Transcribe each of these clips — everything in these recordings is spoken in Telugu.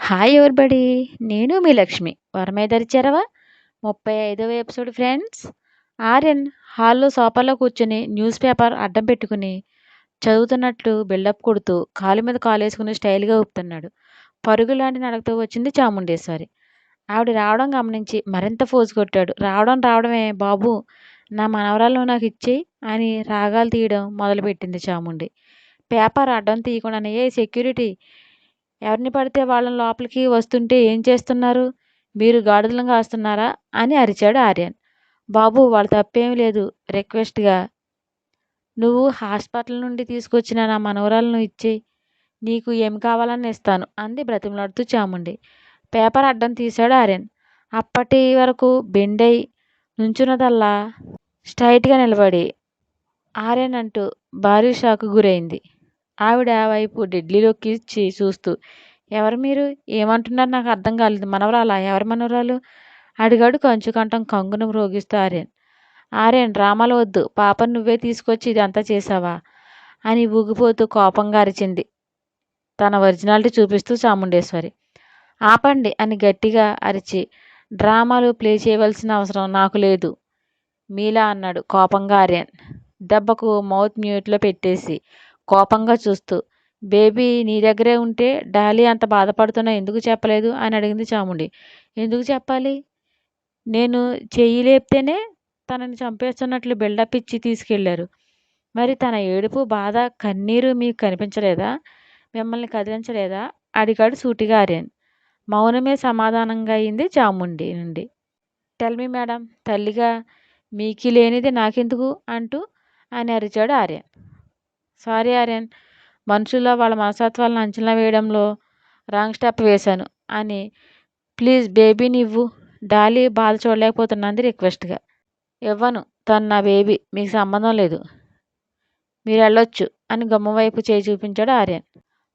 Hi everybody. నేను మీ లక్ష్మి. వరమేదరి చెరవ 35వ ఎపిసోడ్ ఫ్రెండ్స్. ఆర్యన్ హాల్లో సోఫాలో కూర్చొని న్యూస్ పేపర్ అడ్డం పెట్టుకుని చదువుతున్నట్లు బిల్డప్ కొడుతూ కాలు మీద కాలేసుకుని స్టైల్గా ఊపుతున్నాడు. పరుగులాంటి నడకతో వచ్చింది చాముండేశ్వరి. ఆవిడ రావడం గమనించి మరింత ఫోజు కొట్టాడు. రావడమే బాబు, నా మనవరాలను నాకు ఇచ్చేయి అని రాగాలు తీయడం మొదలుపెట్టింది చాముండి. పేపర్ అడ్డం తీయకుండానే, ఏ సెక్యూరిటీ, ఎవరిని పడితే వాళ్ళని లోపలికి వస్తుంటే ఏం చేస్తున్నారు? మీరు గాడిదలను కాస్తున్నారా అని అరిచాడు ఆర్యన్. బాబు, వాళ్ళ తప్పేమీ లేదు. రిక్వెస్ట్గా నువ్వు హాస్పిటల్ నుండి తీసుకొచ్చిన నా మనవరాలను ఇచ్చేయి, నీకు ఏం కావాలని ఇస్తాను అంది బ్రతిమలాడుతూ చాముండి. పేపర్ అడ్డం తీశాడు ఆర్యన్. అప్పటి వరకు బెండై నుంచున్నదల్లా స్ట్రైట్గా నిలబడి ఆర్యన్ అంటూ భారీ షాకు గురైంది. ఆవిడ వైపు డెడ్లీలోకి చూస్తూ, ఎవరు మీరు? ఏమంటున్నారు? నాకు అర్థం కాలేదు. మనవరాలా? ఎవరి మనవరాలు? అడిగాడు కంచు కంఠం కంగున మ్రోగిస్తూ ఆర్యన్. ఆర్యన్, డ్రామాలు వద్దు. పాపను నువ్వే తీసుకొచ్చి ఇదంతా చేసావా అని ఊగిపోతూ కోపంగా అరిచింది తన ఒరిజినాలిటీ చూపిస్తూ చాముండేశ్వరి. ఆపండి అని గట్టిగా అరిచి, డ్రామాలు ప్లే చేయవలసిన అవసరం నాకు లేదు మీలా అన్నాడు కోపంగా ఆర్యన్. దెబ్బకు మౌత్ మ్యూట్లో పెట్టేసి కోపంగా చూస్తూ, బేబీ నీ దగ్గరే ఉంటే డాలీ అంత బాధపడుతున్నా ఎందుకు చెప్పలేదు అని అడిగింది చాముండి. ఎందుకు చెప్పాలి? నేను చెయ్యి లేపితేనే తనని చంపేస్తున్నట్లు బిల్డప్ ఇచ్చి తీసుకెళ్లారు. మరి తన ఏడుపు, బాధ, కన్నీరు మీకు కనిపించలేదా? మిమ్మల్ని కదిలించలేదా? అడిగాడు సూటిగా ఆర్యన్. మౌనమే సమాధానంగా అయింది చాముండి నుండి. టెల్ మీ మేడం, తల్లిగా మీకి లేనిది నాకెందుకు అంటూ అని అరిచాడు ఆర్యన్. సారీ ఆర్యన్, మనుషుల్లో వాళ్ళ మనస్తత్వాలను అంచనా వేయడంలో రాంగ్ స్టెప్ వేశాను అని. ప్లీజ్ బేబీని ఇవ్వు. డాలీ బాధ చూడలేకపోతున్నది రిక్వెస్ట్గా. ఇవ్వను, తను నా బేబీ, మీకు సంబంధం లేదు, మీరు వెళ్ళొచ్చు అని గమ్మ వైపు చేయి చూపించాడు ఆర్యన్.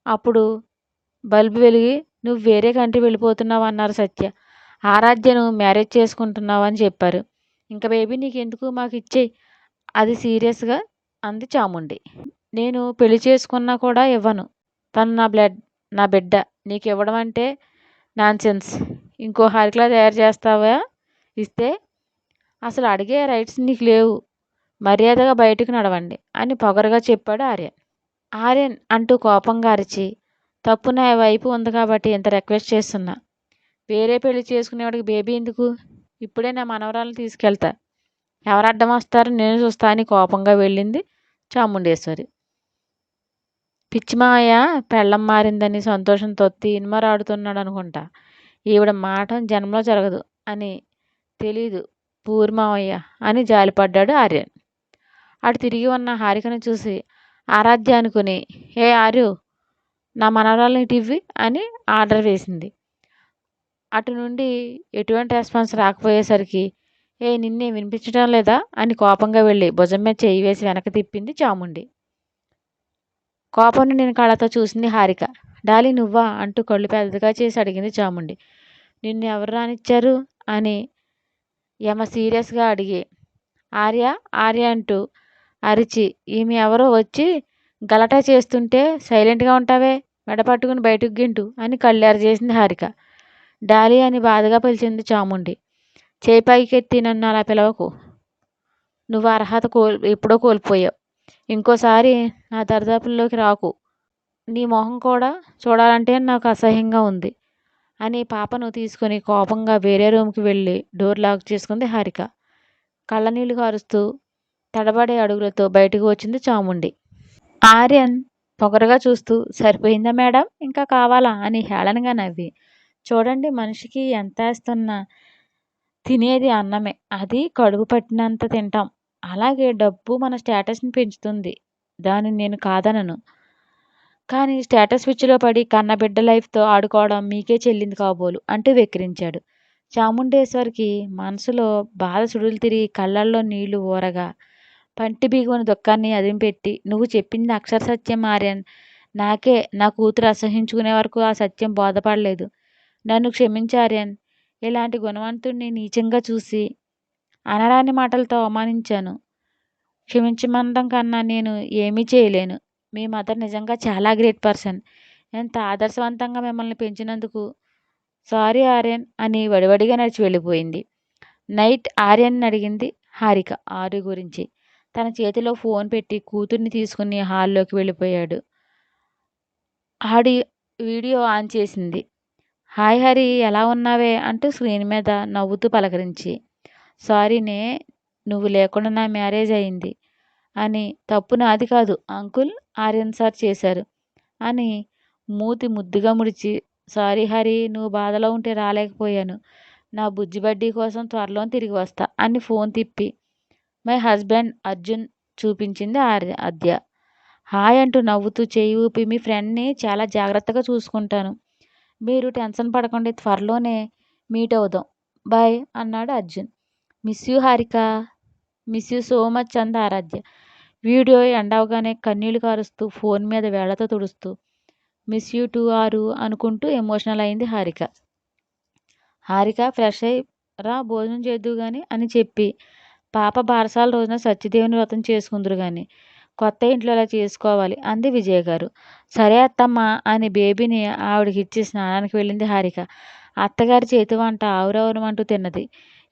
అప్పుడు బల్బు వెలిగి, నువ్వు వేరే కంట్రీ వెళ్ళిపోతున్నావు అన్నారు సత్య. ఆరాధ్యను మ్యారేజ్ చేసుకుంటున్నావు అని చెప్పారు. ఇంకా బేబీ నీకెందుకు, మాకు ఇచ్చేయి, అది సీరియస్గా అంది చాముండి. నేను పెళ్లి చేసుకున్నా కూడా ఇవ్వను. తను నా బిడ్డ. నీకు ఇవ్వడం అంటే నాన్సెన్స్. ఇంకో హారికలా తయారు చేస్తావా? ఇస్తే అసలు అడిగే రైట్స్ నీకు లేవు. మర్యాదగా బయటకు నడవండి అని పొగరుగా చెప్పాడు ఆర్యన్. ఆర్యన్ అంటూ కోపంగా అరిచి, తప్పు నా వైపు ఉంది కాబట్టి ఇంత రిక్వెస్ట్ చేస్తున్నా. వేరే పెళ్లి చేసుకునేవాడికి బేబీ ఎందుకు? ఇప్పుడే నా మనవరాలను తీసుకెళ్తా. ఎవరు అడ్డం వస్తారో నేను చూస్తా అని కోపంగా వెళ్ళింది చాముండేశ్వరి. పిచ్చిమాయ పెళ్ళం మారిందని సంతోషంతో తీన్మారాడుతున్నాడు అనుకుంటా. ఈవిడ మాట జన్మలో జరగదు అని తెలీదు పూర్మావయ్య అని జాలిపడ్డాడు ఆర్యన్. అటు తిరిగి ఉన్న హారికను చూసి ఆరాధ్య అనుకుని, ఏ ఆర్యు, నా మనవరాలను ఇటు ఇవ్వి అని ఆర్డర్ వేసింది. అటు నుండి ఎటువంటి రెస్పాన్స్ రాకపోయేసరికి, ఏ నిన్నే వినిపించడం లేదా అని కోపంగా వెళ్ళి భుజం మీద చేయి వేసి వెనక్కి తిప్పింది చాముండి. కోపం నిండిన కళ్ళతో చూసింది హారిక. డాలీ నువ్వా అంటూ కళ్ళు పెద్దగా చేసి అడిగింది చాముండి. నిన్ను ఎవరు రానిచ్చారు అని యమ సీరియస్గా అడిగి, ఆర్య అంటూ అరిచి, ఈమె ఎవరో వచ్చి గలటా చేస్తుంటే సైలెంట్గా ఉంటావే, మెడపట్టుకుని బయటకు గింటు అని కళ్ళేర చేసింది హారిక. డాలీ అని బాధగా పిలిచింది చాముండి. చేయి పైకెత్తి, నన్ను అలా పిలవకు. నువ్వు అర్హత ఎప్పుడో కోల్పోయావు. ఇంకోసారి నా దరిదాపుల్లోకి రాకు. నీ మొహం కూడా చూడాలంటే నాకు అసహ్యంగా ఉంది అని పాపను తీసుకుని కోపంగా వేరే రూమ్కి వెళ్ళి డోర్ లాక్ చేసుకుంది హారిక. కళ్ళనీళ్లు కారుస్తూ తడబడే అడుగులతో బయటకు వచ్చింది చాముండి. ఆర్యన్ పొగరుగా చూస్తూ, సరిపోయిందా మేడం, ఇంకా కావాలా అని హేళనగా నవ్వి, చూడండి మనిషికి ఎంత వేస్తున్నా తినేది అన్నమే, అది కడుపు పట్టినంత తింటాం. అలాగే డబ్బు మన స్టేటస్ని పెంచుతుంది, దానిని నేను కాదనను. కానీ స్టేటస్ పిచ్చిలో పడి కన్నబిడ్డ లైఫ్తో ఆడుకోవడం మీకే చెల్లింది కాబోలు అంటూ వెక్కిరించాడు. చాముండేశ్వరికి మనసులో బాధ సుడులు తిరిగి కళ్ళల్లో నీళ్లు ఊరగా పంటి బిగువని దుఃఖాన్ని అదింపెట్టి, నువ్వు చెప్పింది అక్షర సత్యం ఆర్యన్. నాకే నా కూతురు అసహించుకునే వరకు ఆ సత్యం బోధపడలేదు. నన్ను క్షమించు ఆర్యన్. ఇలాంటి గుణవంతుడిని నీచంగా చూసి అనరాని మాటలతో అవమానించాను. క్షమించమండం కన్నా నేను ఏమీ చేయలేను. మీ మదర్ నిజంగా చాలా గ్రేట్ పర్సన్. ఎంత ఆదర్శవంతంగా మిమ్మల్ని పెంచినందుకు సారీ ఆర్యన్ అని వడివడిగా నడిచి వెళ్ళిపోయింది. నైట్ ఆర్యన్ అడిగింది హారిక ఆరు గురించి. తన చేతిలో ఫోన్ పెట్టి కూతుర్ని తీసుకుని హాల్లోకి వెళ్ళిపోయాడు. ఆడి వీడియో ఆన్ చేసింది. హాయ్ హరి, ఎలా ఉన్నావే అంటూ స్క్రీన్ మీద నవ్వుతూ పలకరించి. సారీనే, నువ్వు లేకుండా నా మ్యారేజ్ అయింది అని. తప్పు నాది కాదు అంకుల్, ఆర్యన్ సార్ చేశారు అని మూతి ముద్దుగా ముడిచి. సారీ హరి, నువ్వు బాధలో ఉంటే రాలేకపోయాను. నా బుజ్జి బడ్డీ కోసం త్వరలో తిరిగి వస్తా అని ఫోన్ తిప్పి మై హస్బెండ్ అర్జున్ చూపించింది ఆద్య. హాయ్ అంటూ నవ్వుతూ చేయి ఊపి, మీ ఫ్రెండ్ని చాలా జాగ్రత్తగా చూసుకుంటాను, మీరు టెన్షన్ పడకండి, త్వరలోనే మీట్ అవుదాం, బాయ్ అన్నాడు Arjun. Miss you Harika, miss you so much అంది ఆరాధ్య. వీడియో ఎండ్ అవగానే కన్నీళ్లు కారుస్తూ ఫోన్ మీద వేళ్లతో తుడుస్తూ మిస్ యూ టూ ఆరు అనుకుంటూ ఎమోషనల్ అయింది హారిక. హారిక ఫ్రెష్ అయి రా భోజనం చేద్దువు గాని అని చెప్పి, పాప బారసాల రోజున సత్యదేవుని వ్రతం చేసుకుందరు గాని, కొత్త ఇంట్లో ఇలా చేసుకోవాలి అంది విజయ గారు. సరే అత్తమ్మ అని బేబీని ఆవిడకి ఇచ్చి స్నానానికి వెళ్ళింది హారిక. అత్తగారి చేతి వంట ఆవురవరమంటూ తిన్నది.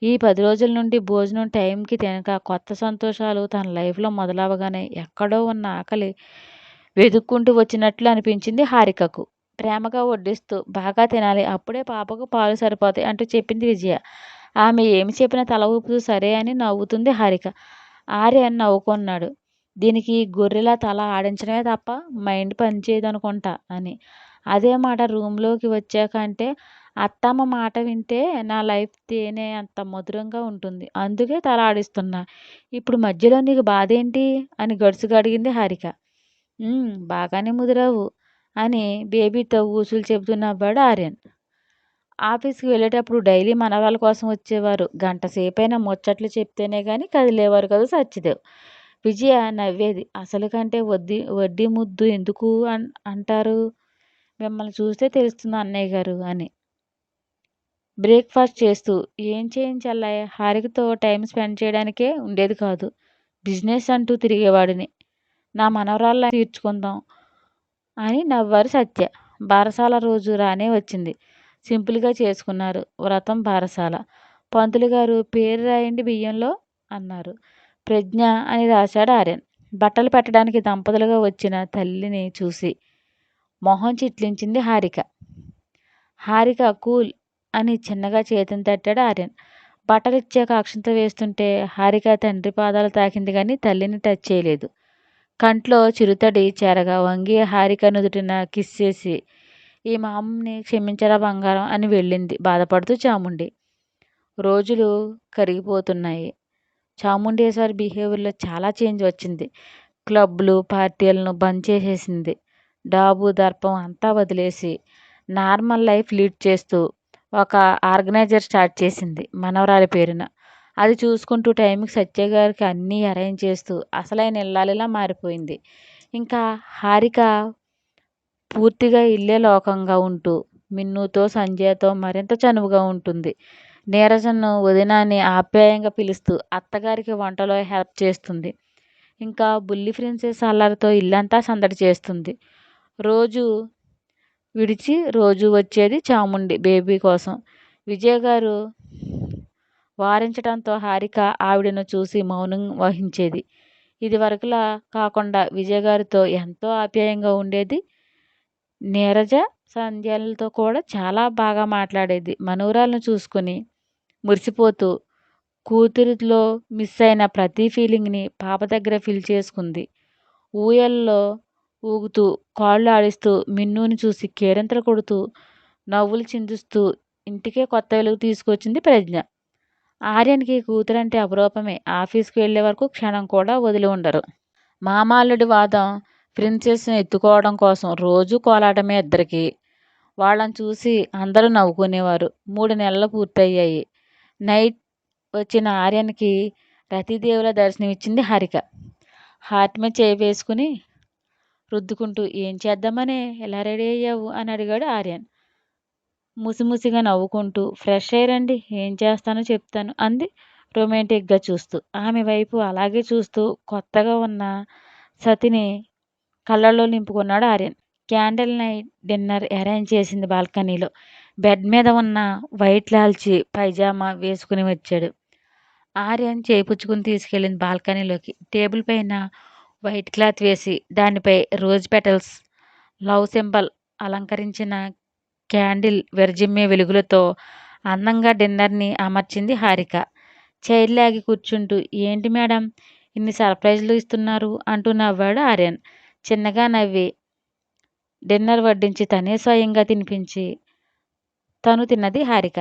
ఈ 10 రోజుల నుండి భోజనం టైంకి తినక కొత్త సంతోషాలు తన లైఫ్లో మొదలవగానే ఎక్కడో ఉన్న ఆకలి వెతుక్కుంటూ వచ్చినట్లు అనిపించింది హారికకు. ప్రేమగా వడ్డిస్తూ, బాగా తినాలి, అప్పుడే పాపకు పాలు సరిపోతాయి అంటూ చెప్పింది విజయ. ఆమె ఏమి చెప్పినా తల ఊపుతూ సరే అని నవ్వుతుంది హారిక. ఆర్యన్ నవ్వుకున్నాడు. దీనికి గొర్రెలా తల ఆడించడమే తప్ప మైండ్ పనిచేయదనుకుంటా అని. అదే మాట రూమ్లోకి వచ్చాక అంటే, అత్తమ్మ మాట వింటే నా లైఫ్ తేనె అంత మధురంగా ఉంటుంది, అందుకే తల ఆడిస్తున్నా. ఇప్పుడు మధ్యలో నీకు బాధేంటి అని గడుసుగా అడిగింది హారిక. బాగానే ముదిరావు అని బేబీతో ఊసులు చెబుతూ నవ్వాడు ఆర్యన్. ఆఫీస్కి వెళ్ళేటప్పుడు డైలీ మనవాళ్ళ కోసం వచ్చేవారు. గంట సేపైనా ముచ్చట్లు చెప్తేనే కానీ కదిలేవారు కదా సత్యదేవ్. విజయ నవ్వేది. అసలు కంటే వడ్డీ ముద్దు ఎందుకు అంటారు, మిమ్మల్ని చూస్తే తెలుస్తుంది అన్నయ్య గారు అని. బ్రేక్ఫాస్ట్ చేస్తూ, ఏం చేయించాలయ్య, హారికతో టైం స్పెండ్ చేయడానికే ఉండేది కాదు, బిజినెస్ అంటూ తిరిగేవాడిని, నా మనవరాళ్ళ తీర్చుకుందాం అని నవ్వారు సత్య. బారసాల రోజు రానే వచ్చింది. సింపుల్గా చేసుకున్నారు వ్రతం బారసాల. పంతులు గారు పేరు రాయండి బియ్యంలో అన్నారు. ప్రజ్ఞ అని రాశాడు ఆర్యన్. బట్టలు పెట్టడానికి దంపతులుగా వచ్చిన తల్లిని చూసి మొహం చిట్లించింది హారిక. హారిక కూల్ అని చిన్నగా చేతిని తట్టాడు ఆర్యన్. బట్టలు ఇచ్చాక అక్షంత వేస్తుంటే హారిక తండ్రి పాదాలు తాకింది కానీ తల్లిని టచ్ చేయలేదు. కంట్లో చిరుతడి చేరగా వంగి హారిక నుదుటిన కిస్ చేసి, ఈ మా అమ్మని క్షమించరా బంగారం అని వెళ్ళింది బాధపడుతూ చాముండి. రోజులు కరిగిపోతున్నాయి. చాముండేశ్వరి బిహేవియర్లో చాలా చేంజ్ వచ్చింది. క్లబ్లు పార్టీలను బంద్ చేసేసింది. డాబు దర్పం అంతా వదిలేసి నార్మల్ లైఫ్ లీడ్ చేస్తూ ఒక ఆర్గనైజర్ స్టార్ట్ చేసింది మనవరాలి పేరున. అది చూసుకుంటూ టైంకి సత్య గారికి అన్నీ అరేంజ్ చేస్తూ అసలైన ఇల్లాలిలా మారిపోయింది. ఇంకా హారిక పూర్తిగా ఇల్లే లోకంగా ఉంటూ మిన్నుతో సంజయ్తో మరింత చనువుగా ఉంటుంది. నీరజను వదినాన్ని ఆప్యాయంగా పిలుస్తూ అత్తగారికి వంటలో హెల్ప్ చేస్తుంది. ఇంకా బుల్లి ప్రిన్సెస్ అల్లరితో ఇల్లంతా సందడి చేస్తుంది. రోజు విడిచి రోజు వచ్చేది చాముండి బేబీ కోసం. విజయ్ గారు వారించడంతో హారిక ఆవిడను చూసి మౌనం వహించేది. ఇది వరకులా కాకుండా విజయ్ గారితో ఎంతో ఆప్యాయంగా ఉండేది. నీరజ సంధ్యలతో కూడా చాలా బాగా మాట్లాడేది. మనవరాలను చూసుకుని మురిసిపోతూ కూతురిలో మిస్ అయిన ప్రతి ఫీలింగ్ని పాప దగ్గర ఫీల్ చేసుకుంది. ఊయల్లో ఊగుతూ కాళ్ళు ఆడిస్తూ మిన్నుని చూసి కేరింతలు కొడుతూ నవ్వులు చిందిస్తూ ఇంటికే కొత్త వెలుగు తీసుకొచ్చింది ప్రజ్ఞ. ఆర్యన్కి కూతురంటే అపురూపమే. ఆఫీస్కి వెళ్ళే వరకు క్షణం కూడా వదిలి ఉండరు. మామాల్లుడి వాదం ప్రిన్సెస్ని ఎత్తుకోవడం కోసం రోజు కోలాటమే ఇద్దరికి. వాళ్ళని చూసి అందరూ నవ్వుకునేవారు. 3 నెలలు పూర్తయ్యాయి. నైట్ వచ్చిన ఆర్యన్కి రతీదేవిలా దర్శనమిచ్చింది హారిక. హార్ట్ మీద చేయి వేసుకుని రుద్దుకుంటూ, ఏం చేద్దామనే ఎలా రెడీ అయ్యావు అని అడిగాడు ఆర్యన్. ముసిముసిగా నవ్వుకుంటూ, ఫ్రెష్ అయ్యారండి, ఏం చేస్తానో చెప్తాను అంది రొమాంటిక్గా చూస్తూ. ఆమె వైపు అలాగే చూస్తూ కొత్తగా ఉన్న సతిని కళ్ళల్లో నింపుకున్నాడు Aryan. Candle night dinner arrange చేసింది బాల్కనీలో. బెడ్ మీద ఉన్న వైట్ లాల్చి పైజామా వేసుకుని వచ్చాడు. ఆర్యన్ చేపుచ్చుకుని తీసుకెళ్ళింది బాల్కనీలోకి. టేబుల్ పైన వైట్ క్లాత్ వేసి దానిపై రోజ్ పెటల్స్, లవ్ సింబల్ అలంకరించిన క్యాండిల్ విరజిమ్మే వెలుగులతో అందంగా డిన్నర్ని అమర్చింది హారిక. చైర్ లాగి కూర్చుంటూ, ఏంటి మేడం ఇన్ని సర్ప్రైజ్లు ఇస్తున్నారు అంటూ నవ్వాడు ఆర్యన్. చిన్నగా నవ్వి డిన్నర్ వడ్డించి తనే స్వయంగా తినిపించి తను తిన్నది హారిక.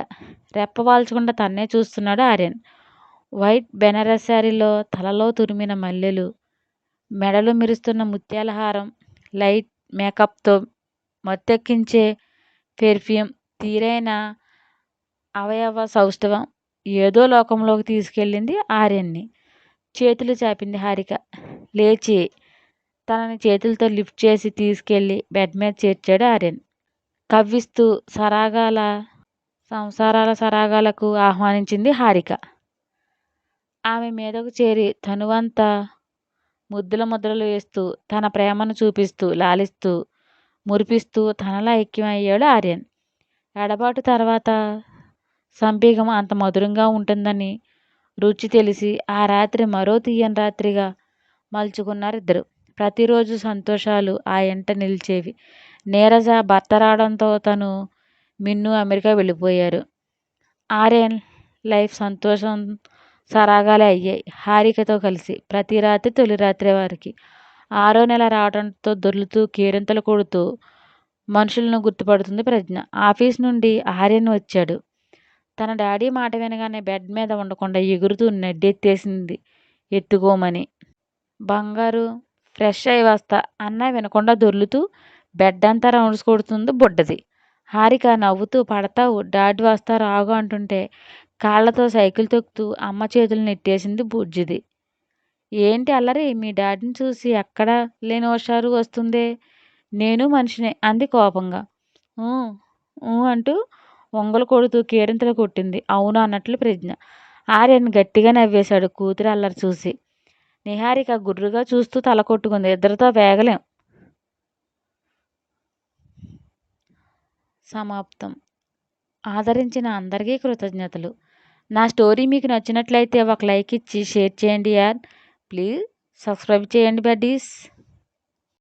రెప్పవాల్చకుండా తన్నే చూస్తున్నాడు ఆర్యన్. వైట్ బెనారస్ శారీలో తలలో తురిమిన మల్లెలు, మెడలో మెరుస్తున్న ముత్యాల హారం, లైట్ మేకప్తో మత్తెక్కించే పెర్ఫ్యూమ్, తీరైన అవయవ సౌష్ఠవం ఏదో లోకంలోకి తీసుకెళ్ళింది ఆర్యన్ని. చేతులు చాపింది హారిక. లేచి తనని చేతులతో లిఫ్ట్ చేసి తీసుకెళ్ళి బెడ్ మీద చేర్చాడు ఆర్యన్. కవ్విస్తూ సంసారాల సరాగాలకు ఆహ్వానించింది హారిక. ఆమె మీదకు చేరి తనువంతా ముద్దులు వేస్తూ తన ప్రేమను చూపిస్తూ లాలిస్తూ మురిపిస్తూ తనలా ఐక్యమయ్యాడు ఆర్యన్. ఎడబాటు తర్వాత సంపీగం అంత మధురంగా ఉంటుందని రుచి తెలిసి ఆ రాత్రి మరో తీయని రాత్రిగా మలుచుకున్నారిద్దరు. ప్రతిరోజు సంతోషాలు ఆ ఇంట నిలిచేవి. నీరజ భర్త రావడంతో తను మిన్ను అమెరికా వెళ్ళిపోయారు. ఆర్యన్ లైఫ్ సంతోషం సరాగాలే అయ్యాయి హారికతో కలిసి. ప్రతి రాత్రి తొలి రాత్రి వారికి. 6వ నెల రావడంతో దొర్లుతూ కేరింతలు కొడుతూ మనుషులను గుర్తుపడుతుంది ప్రజ్ఞ. ఆఫీస్ నుండి ఆర్యన్ వచ్చాడు. తన డాడీ మాట వినగానే బెడ్ మీద ఉండకుండా ఎగురుతూ నెడ్డెత్తేసింది ఎత్తుకోమని. బంగారు ఫ్రెష్ అయి వస్తా అన్నా వినకుండా దొర్లుతూ బెడ్ అంతా రౌండ్స్ కొడుతుంది బుడ్డది. హారిక నవ్వుతూ, పడతావు డాడీ వస్తారు ఆగు అంటుంటే కాళ్లతో సైకిల్ తొక్కుతూ అమ్మ చేతులు నెట్టేసింది బుజ్జిది. ఏంటి అల్లరి, మీ డాడీని చూసి ఎక్కడా లేని హుషారు వస్తుందే. నేను మనిషినే అంది కోపంగా. ఊ ఊ అంటూ ఒంగలు కొడుతూ కేరింతలు కొట్టింది అవును అన్నట్లు ప్రజ్ఞ. ఆర్యన్ గట్టిగా నవ్వేశాడు కూతురు అల్లరి చూసి. నిహారిక గుర్రుగా చూస్తూ తల కొట్టుకుంది. ఇద్దరితో వేగలేం. సమాప్తం. ఆదరించిన అందరికీ కృతజ్ఞతలు. నా స్టోరీ మీకు నచ్చినట్లయితే ఒక లైక్ ఇచ్చి షేర్ చేయండి యార్. ప్లీజ్ సబ్స్క్రైబ్ చేయండి బడ్డీస్.